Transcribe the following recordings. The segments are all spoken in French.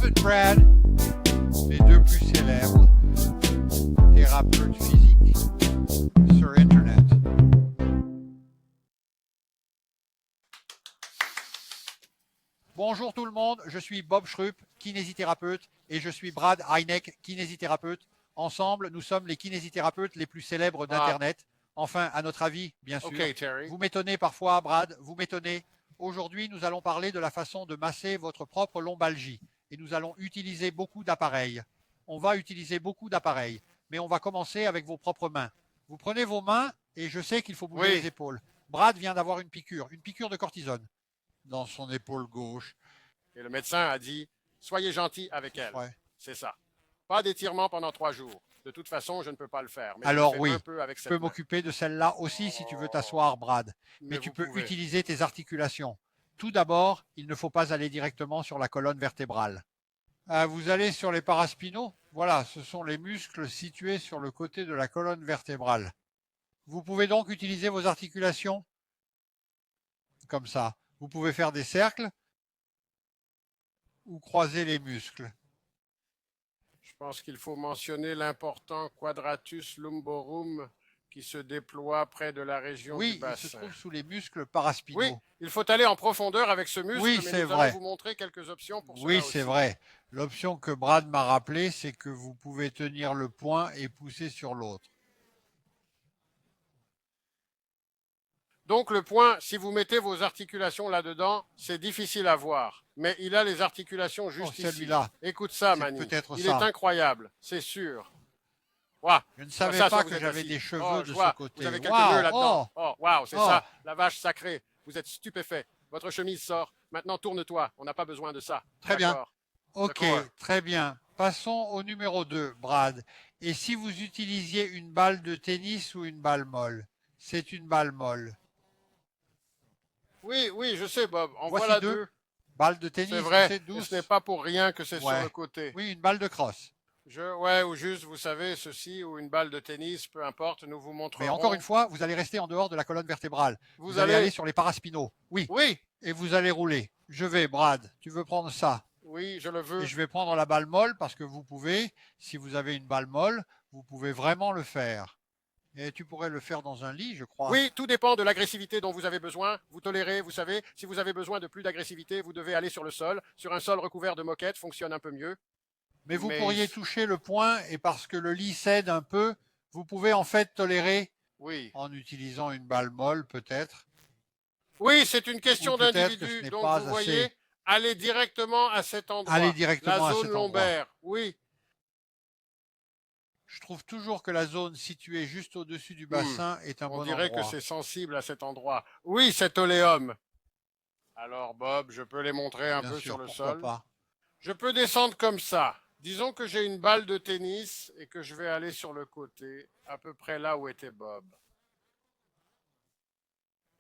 Bob et Brad, les deux plus célèbres thérapeutes physiques sur Internet. Bonjour tout le monde, je suis Bob Schrupp, kinésithérapeute, et je suis Brad Heineck, kinésithérapeute. Ensemble, nous sommes les kinésithérapeutes les plus célèbres d'Internet. Enfin, à notre avis, bien sûr. Okay, Terry. Vous m'étonnez parfois, Brad, vous m'étonnez. Aujourd'hui, nous allons parler de la façon de masser votre propre lombalgie. Et nous allons utiliser beaucoup d'appareils. On va utiliser beaucoup d'appareils. Mais on va commencer avec vos propres mains. Vous prenez vos mains, et je sais qu'il faut bouger Oui. les épaules. Brad vient d'avoir une piqûre de cortisone dans son épaule gauche. Et le médecin a dit, soyez gentil avec elle. Ouais. C'est ça. Pas d'étirement pendant 3 jours. De toute façon, je ne peux pas le faire. Mais Alors je le fais oui, un peu avec je cette peux main. m'occuper de celle-là aussi si tu veux t'asseoir, Brad. Mais tu vous peux pouvez. utiliser tes articulations. Tout d'abord, il ne faut pas aller directement sur la colonne vertébrale. Vous allez sur les paraspinaux. Voilà, ce sont les muscles situés sur le côté de la colonne vertébrale. Vous pouvez donc utiliser vos articulations comme ça. Vous pouvez faire des cercles ou croiser les muscles. Je pense qu'il faut mentionner l'important quadratus lumborum qui se déploie près de la région du Oui, il bassin. se trouve sous les muscles paraspinaux. Oui, il faut aller en profondeur avec ce muscle, Oui, mais c'est nous vrai. allons vous montrer quelques options pour cela Oui, aussi. c'est vrai. L'option que Brad m'a rappelée, c'est que vous pouvez tenir le poing et pousser sur l'autre. Donc le point, si vous mettez vos articulations là-dedans, c'est difficile à voir. Mais il a les articulations juste ici. Celui-là. Écoute ça, C'est Manny. peut-être Il ça. est incroyable, c'est sûr. Ouah. Je ne savais Ça, pas vous que êtes j'avais assis. des cheveux Oh, de je ce vois. côté. Vous avez quelques Waouh, nœuds là-dedans. Oh, waouh, c'est oh. ça, la vache sacrée. Vous êtes stupéfait. Votre chemise sort. Maintenant, tourne-toi. On n'a pas besoin de ça. Très bien. D'accord. Ok, D'accord. très bien. Passons au numéro 2, Brad. Et si vous utilisiez une balle de tennis ou une balle molle? C'est une balle molle. Oui, oui, je sais, Bob. En Voici voilà deux. deux. Balle de C'est tennis, tu vrai. sais, Et douce. ce n'est pas pour rien que c'est sur Ouais. le côté. Oui, une balle de crosse. Ouais, ou juste, vous savez, ceci, ou une balle de tennis, peu importe, nous vous montrerons. Mais encore une fois, vous allez rester en dehors de la colonne vertébrale. Vous allez allez aller sur les paraspinaux. Oui. Oui, Et vous allez rouler. Je vais, Brad. Tu veux prendre ça? oui, je le veux. Et je vais prendre la balle molle parce que vous pouvez, si vous avez une balle molle, vous pouvez vraiment le faire. Et tu pourrais le faire dans un lit, je crois. Oui, tout dépend de l'agressivité dont vous avez besoin. Vous tolérez, vous savez, si vous avez besoin de plus d'agressivité, vous devez aller sur le sol. Sur un sol recouvert de moquette, fonctionne un peu mieux. Mais vous Mais- pourriez toucher le point et parce que le lit cède un peu, vous pouvez en fait tolérer Oui. en utilisant une balle molle peut-être. Oui, c'est une question Ou peut-être que ce d'individu. n'est Donc, pas vous assez. voyez, allez directement à cet endroit. Allez directement la à zone cet endroit. lombaire. Oui. Je trouve toujours que la zone située juste au-dessus du bassin est un On bon dirait endroit. que c'est sensible à cet endroit. Oui, cet oléum. Alors, Bob, je peux les montrer un Bien peu sûr, sur le pourquoi sol. pas. Je peux descendre comme ça. Disons que j'ai une balle de tennis et que je vais aller sur le côté, à peu près là où était Bob.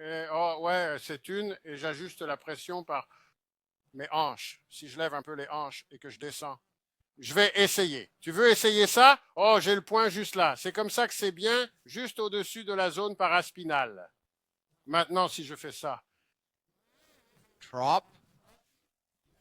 Et, oh ouais, c'est une, et j'ajuste la pression par mes hanches. Si je lève un peu les hanches et que je descends, je vais essayer. Tu veux essayer ça? Oh, j'ai le point juste là. C'est comme ça que c'est bien, juste au-dessus de la zone paraspinale. Maintenant, si je fais ça. Drop.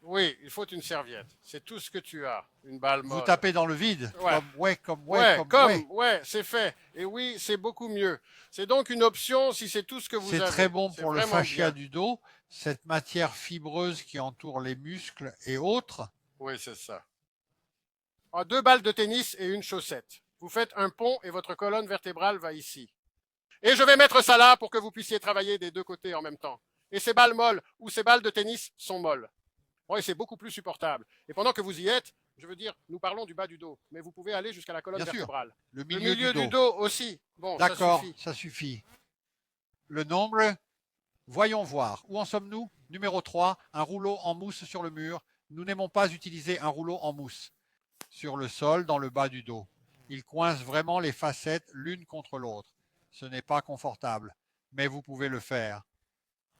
Oui, il faut une serviette. C'est tout ce que tu as. Une balle Vous molle. tapez dans le vide. Ouais. Comme. Ouais, c'est fait. Et oui, c'est beaucoup mieux. C'est donc une option si c'est tout ce que vous avez. C'est très bon pour le vraiment fascia bien. du dos, cette matière fibreuse qui entoure les muscles et autres. Oui, c'est ça. Ah, 2 balles de tennis et une chaussette. Vous faites un pont et votre colonne vertébrale va ici. Et je vais mettre ça là pour que vous puissiez travailler des deux côtés en même temps. Et ces balles molles ou ces balles de tennis sont molles. Oui, c'est beaucoup plus supportable. Et pendant que vous y êtes, je veux dire, nous parlons du bas du dos, mais vous pouvez aller jusqu'à la colonne Bien sûr. vertébrale. Le Le milieu, milieu du dos aussi. Bon, ça D'accord, suffit. ça suffit. Le nombre, voyons voir. Où en sommes-nous? Numéro 3, un rouleau en mousse sur le mur. Nous n'aimons pas utiliser un rouleau en mousse sur le sol dans le bas du dos. Il coince vraiment les facettes l'une contre l'autre. Ce n'est pas confortable, mais vous pouvez le faire.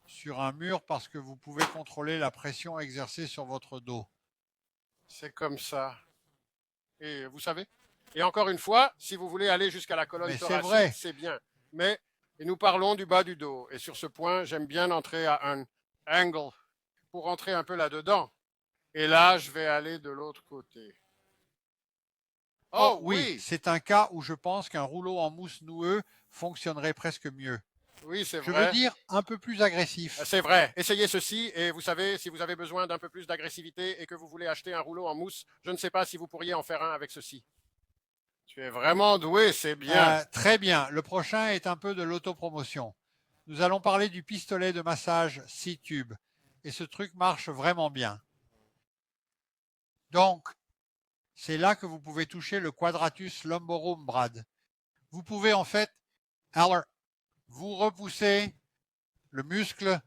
Sur un mur parce que vous pouvez contrôler la pression exercée sur votre dos. C'est comme ça. Et vous savez? Et encore une fois, si vous voulez aller jusqu'à la colonne Mais c'est vrai. thoracique, c'est bien. Mais et nous parlons du bas du dos. Et sur ce point, j'aime bien entrer à un angle pour rentrer un peu là-dedans. Et là, je vais aller de l'autre côté. Oh oui, c'est un cas où je pense qu'un rouleau en mousse noueux fonctionnerait presque mieux. oui, c'est Je veux vrai. dire un peu plus agressif. C'est vrai. Essayez ceci et vous savez, si vous avez besoin d'un peu plus d'agressivité et que vous voulez acheter un rouleau en mousse, je ne sais pas si vous pourriez en faire un avec ceci. Tu es vraiment doué, c'est bien. Très bien. Le prochain est un peu de l'autopromotion. Nous allons parler du pistolet de massage C-Tube. Et ce truc marche vraiment bien. Donc, c'est là que vous pouvez toucher le quadratus lumborum, Brad. Vous pouvez en fait, alors, vous repoussez le muscle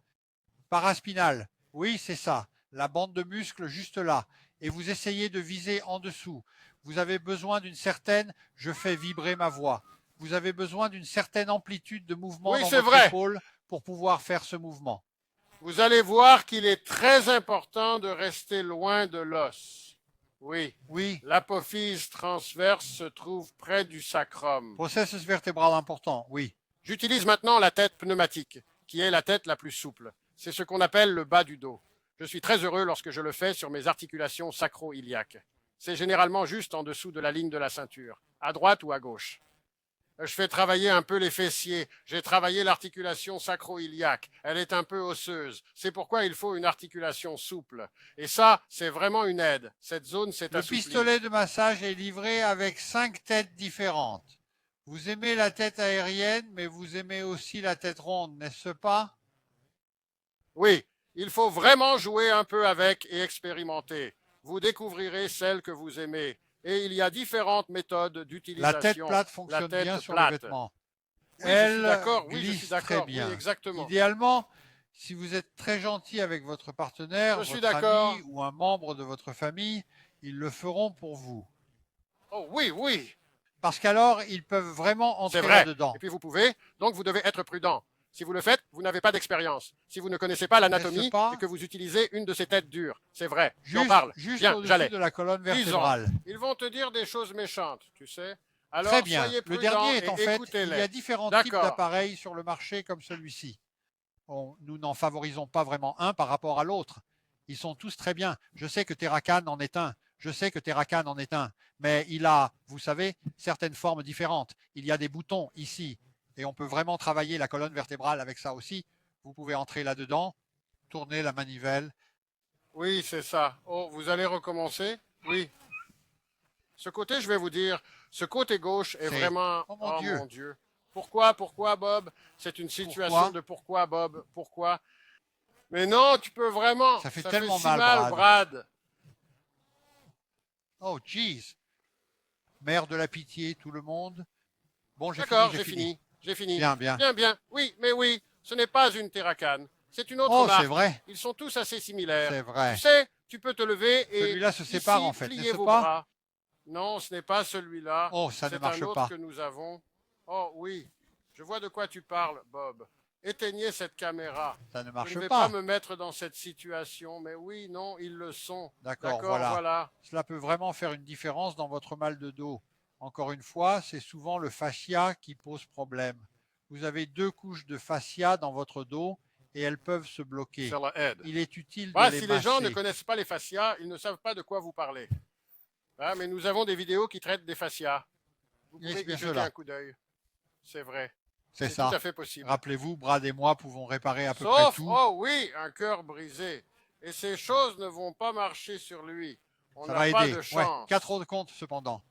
paraspinal. Oui, c'est ça. La bande de muscle juste là. Et vous essayez de viser en dessous. Vous avez besoin d'une certaine, je fais vibrer ma voix. Vous avez besoin d'une certaine amplitude de mouvement Oui, dans c'est votre vrai. épaule pour pouvoir faire ce mouvement. Vous allez voir qu'il est très important de rester loin de l'os. Oui, Oui, l'apophyse transverse se trouve près du sacrum. processus vertébral important, oui. J'utilise maintenant la tête pneumatique, qui est la tête la plus souple. C'est ce qu'on appelle le bas du dos. Je suis très heureux lorsque je le fais sur mes articulations sacro-iliaques. C'est généralement juste en dessous de la ligne de la ceinture, à droite ou à gauche. Je fais travailler un peu les fessiers. J'ai travaillé l'articulation sacro-iliaque. Elle est un peu osseuse. C'est pourquoi il faut une articulation souple. Et ça, c'est vraiment une aide. Cette zone s'est Le assouplie. pistolet de massage est livré avec 5 têtes différentes. Vous aimez la tête aérienne, mais vous aimez aussi la tête ronde, n'est-ce pas? Oui, il faut vraiment jouer un peu avec et expérimenter. Vous découvrirez celle que vous aimez. Et il y a différentes méthodes d'utilisation. La tête plate fonctionne bien sur les vêtements. Oui, je suis d'accord. Oui, je suis glisse très d'accord. bien. Oui, exactement. Idéalement, si vous êtes très gentil avec votre partenaire, Je suis votre d'accord. ami ou un membre de votre famille, ils le feront pour vous. Oh oui, oui, Parce qu'alors, ils peuvent vraiment c'est entrer vrai. là-dedans. Et puis vous pouvez, donc vous devez être prudent. Si vous le faites, vous n'avez pas d'expérience. Si vous ne connaissez pas l'anatomie N'est-ce pas? et que vous utilisez une de ces têtes dures, c'est vrai. J'en Juste, parle. juste Bien, au-dessus j'allais. de la colonne Disons, vertébrale. ils vont te dire des choses méchantes, tu sais. Alors Très bien. soyez Le prudent dernier est et en fait, il y a écoutez-les. différents types D'accord. d'appareils sur le marché comme celui-ci. Nous n'en favorisons pas vraiment un par rapport à l'autre. Ils sont tous très bien. Je sais que Terracan en est un. Je sais que Terracan en est un. Mais il a, vous savez, certaines formes différentes. Il y a des boutons ici. Et on peut vraiment travailler la colonne vertébrale avec ça aussi. Vous pouvez entrer là-dedans, tourner la manivelle. Oui, c'est ça. Oh, vous allez recommencer? Oui. Ce côté, je vais vous dire, ce côté gauche est vraiment... Oh mon Dieu. mon Dieu. Pourquoi, Bob? C'est une situation de pourquoi, Bob? Pourquoi? Mais non, tu peux vraiment. Ça fait ça tellement fait si mal, Brad. Oh, jeez. Mère de la pitié, tout le monde. Bon, D'accord, j'ai fini. J'ai fini. Bien, bien. Bien, bien. Oui, mais oui, ce n'est pas une Terracan. C'est une autre Oh, marque. c'est vrai. Ils sont tous assez similaires. C'est vrai. Tu sais, tu peux te lever et Celui-là se ici, sépare en fait, plier n'est-ce vos pas? bras. Non, ce n'est pas celui-là. Oh, ça ne marche C'est un autre pas. que nous avons. Oh oui, je vois de quoi tu parles, Bob. Éteignez cette caméra. Ça ne Je marche ne vais pas. pas me mettre dans cette situation, mais oui, non, ils le sont. D'accord, voilà. Cela peut vraiment faire une différence dans votre mal de dos. Encore une fois, c'est souvent le fascia qui pose problème. Vous avez 2 couches de fascia dans votre dos et elles peuvent se bloquer. Ça l'aide. Il est utile de Bah, les si masser. les gens ne connaissent pas les fascias, ils ne savent pas de quoi vous parlez. Ah, mais nous avons des vidéos qui traitent des fascias. Vous pouvez y jeter un coup d'œil. C'est vrai. C'est ça. Tout à fait possible. Rappelez-vous, Brad et moi pouvons réparer à peu près tout. Oh oui, un cœur brisé. Et ces choses ne vont pas marcher sur lui. On Ça n'a va pas aider. de chance. 4 autres comptes cependant.